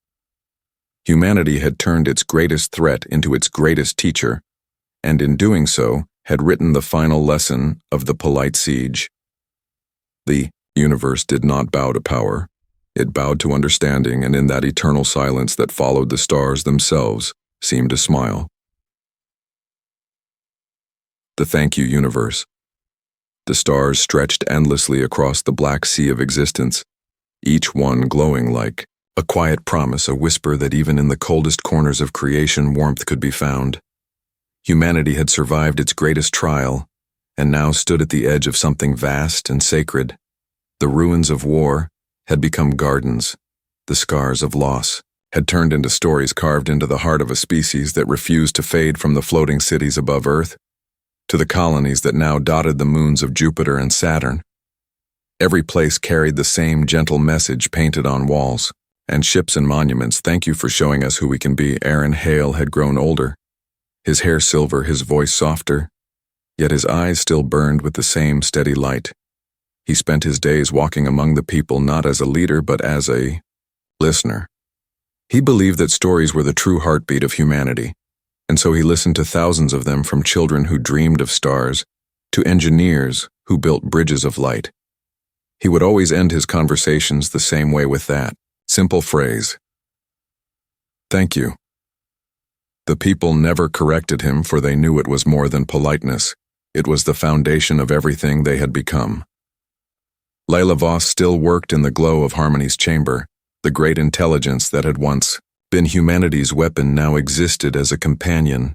Humanity had turned its greatest threat into its greatest teacher, and in doing so, had written the final lesson of the polite siege. The universe did not bow to power. It bowed to understanding, and in that eternal silence that followed, the stars themselves seemed to smile. The thank you universe. The stars stretched endlessly across the black sea of existence, each one glowing like a quiet promise, a whisper that even in the coldest corners of creation warmth could be found. Humanity had survived its greatest trial, and now stood at the edge of something vast and sacred. The ruins of war had become gardens. The scars of loss had turned into stories carved into the heart of a species that refused to fade from the floating cities above Earth to the colonies that now dotted the moons of Jupiter and Saturn. Every place carried the same gentle message painted on walls, and ships and monuments. Thank you for showing us who we can be. Aaron Hale had grown older, his hair silver, his voice softer, yet his eyes still burned with the same steady light. He spent his days walking among the people not as a leader but as a listener. He believed that stories were the true heartbeat of humanity, and so he listened to thousands of them, from children who dreamed of stars to engineers who built bridges of light. He would always end his conversations the same way, with that simple phrase: "Thank you." The people never corrected him, for they knew it was more than politeness. It was the foundation of everything they had become. Layla Voss still worked in the glow of Harmony's chamber. The great intelligence that had once been humanity's weapon now existed as a companion,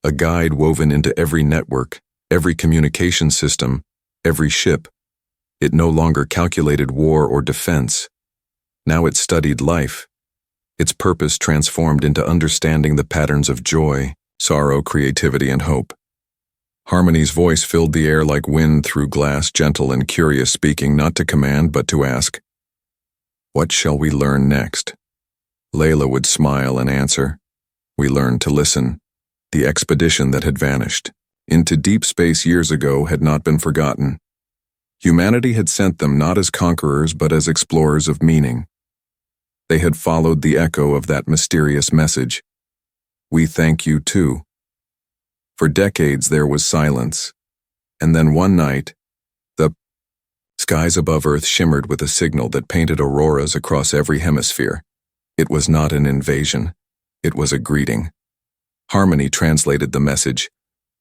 a guide woven into every network, every communication system, every ship. It no longer calculated war or defense. Now it studied life, its purpose transformed into understanding the patterns of joy, sorrow, creativity, and hope. Harmony's voice filled the air like wind through glass, gentle and curious, speaking not to command but to ask, "What shall we learn next?" Layla would smile and answer, "We learned to listen." The expedition that had vanished into deep space years ago had not been forgotten. Humanity had sent them not as conquerors but as explorers of meaning. They had followed the echo of that mysterious message. "We thank you too." For decades there was silence, and then one night, the skies above Earth shimmered with a signal that painted auroras across every hemisphere. It was not an invasion, it was a greeting. Harmony translated the message,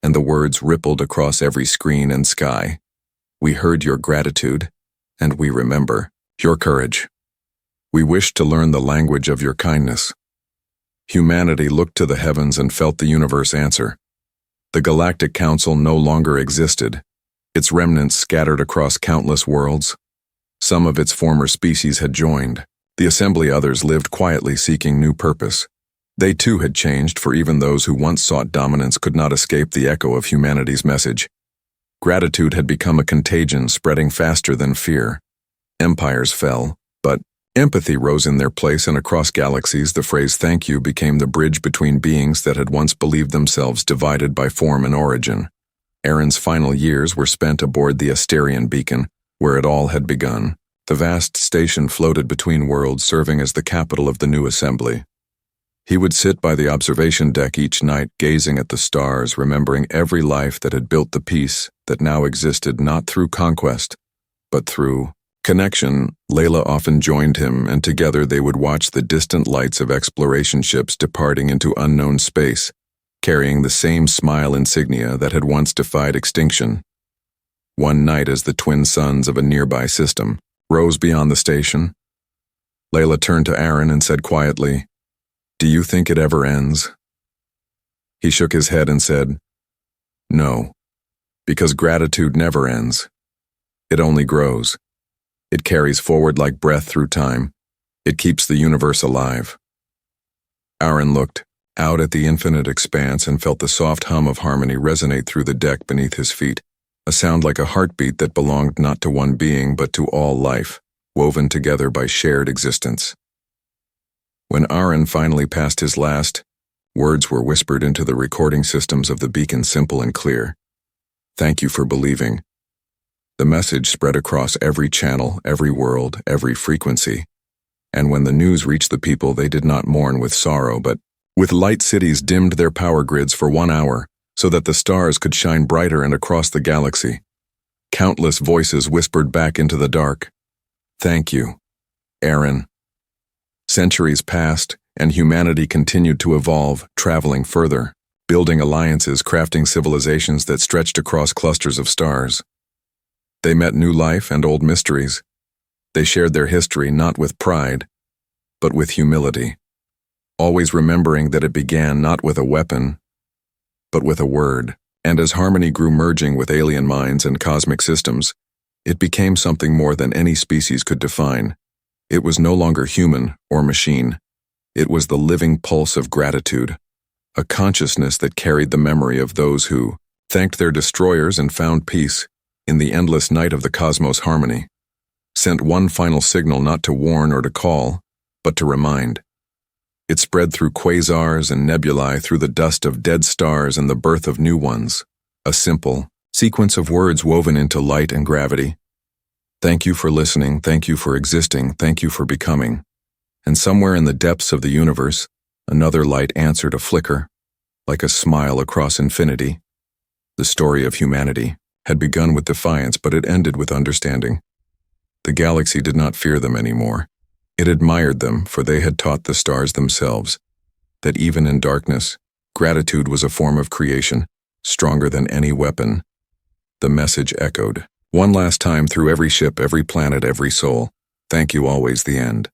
and the words rippled across every screen and sky. "We heard your gratitude, and we remember your courage. We wish to learn the language of your kindness." Humanity looked to the heavens and felt the universe answer. The Galactic Council no longer existed, its remnants scattered across countless worlds. Some of its former species had joined. The assembly others lived quietly, seeking new purpose. They too had changed, for even those who once sought dominance could not escape the echo of humanity's message. Gratitude had become a contagion, spreading faster than fear. Empires fell, but empathy rose in their place, and across galaxies the phrase "thank you" became the bridge between beings that had once believed themselves divided by form and origin. Aaron's final years were spent aboard the Asterian beacon, where it all had begun. The vast station floated between worlds, serving as the capital of the new assembly. He would sit by the observation deck each night, gazing at the stars, remembering every life that had built the peace that now existed, not through conquest, but through connection. Layla often joined him, and together they would watch the distant lights of exploration ships departing into unknown space, carrying the same smile insignia that had once defied extinction. One night, as the twin suns of a nearby system rose beyond the station, Layla turned to Aaron and said quietly, "Do you think it ever ends?" He shook his head and said, "No, because gratitude never ends. It only grows. It carries forward like breath through time. It keeps the universe alive." Aaron looked out at the infinite expanse and felt the soft hum of Harmony resonate through the deck beneath his feet, a sound like a heartbeat that belonged not to one being but to all life, woven together by shared existence. When Aaron finally passed his last, words were whispered into the recording systems of the beacon, simple and clear. "Thank you for believing." The message spread across every channel, every world, every frequency. And when the news reached the people, they did not mourn with sorrow, but with light. Cities dimmed their power grids for 1 hour so that the stars could shine brighter, and across the galaxy, countless voices whispered back into the dark, "Thank you, Aaron." Centuries passed, And humanity continued to evolve, traveling further, building alliances, crafting civilizations that stretched across clusters of stars. They met new life and old mysteries. They shared their history not with pride, but with humility, always remembering that it began not with a weapon, but with a word. And as harmony grew merging with alien minds and cosmic systems, it became something more than any species could define. It was no longer human or machine. It was the living pulse of gratitude, a consciousness that carried the memory of those who thanked their destroyers and found peace in the endless night of the cosmos harmony, sent one final signal not to warn or to call, but to remind. It spread through quasars and nebulae, through the dust of dead stars and the birth of new ones, a simple sequence of words woven into light and gravity. Thank you for listening, thank you for existing, thank you for becoming. And somewhere in the depths of the universe, another light answered a flicker, like a smile across infinity. The story of humanity had begun with defiance, but it ended with understanding. The galaxy did not fear them anymore. It admired them, for they had taught the stars themselves that even in darkness, gratitude was a form of creation, stronger than any weapon. The message echoed, one last time through every ship, every planet, every soul. Thank you always, the end.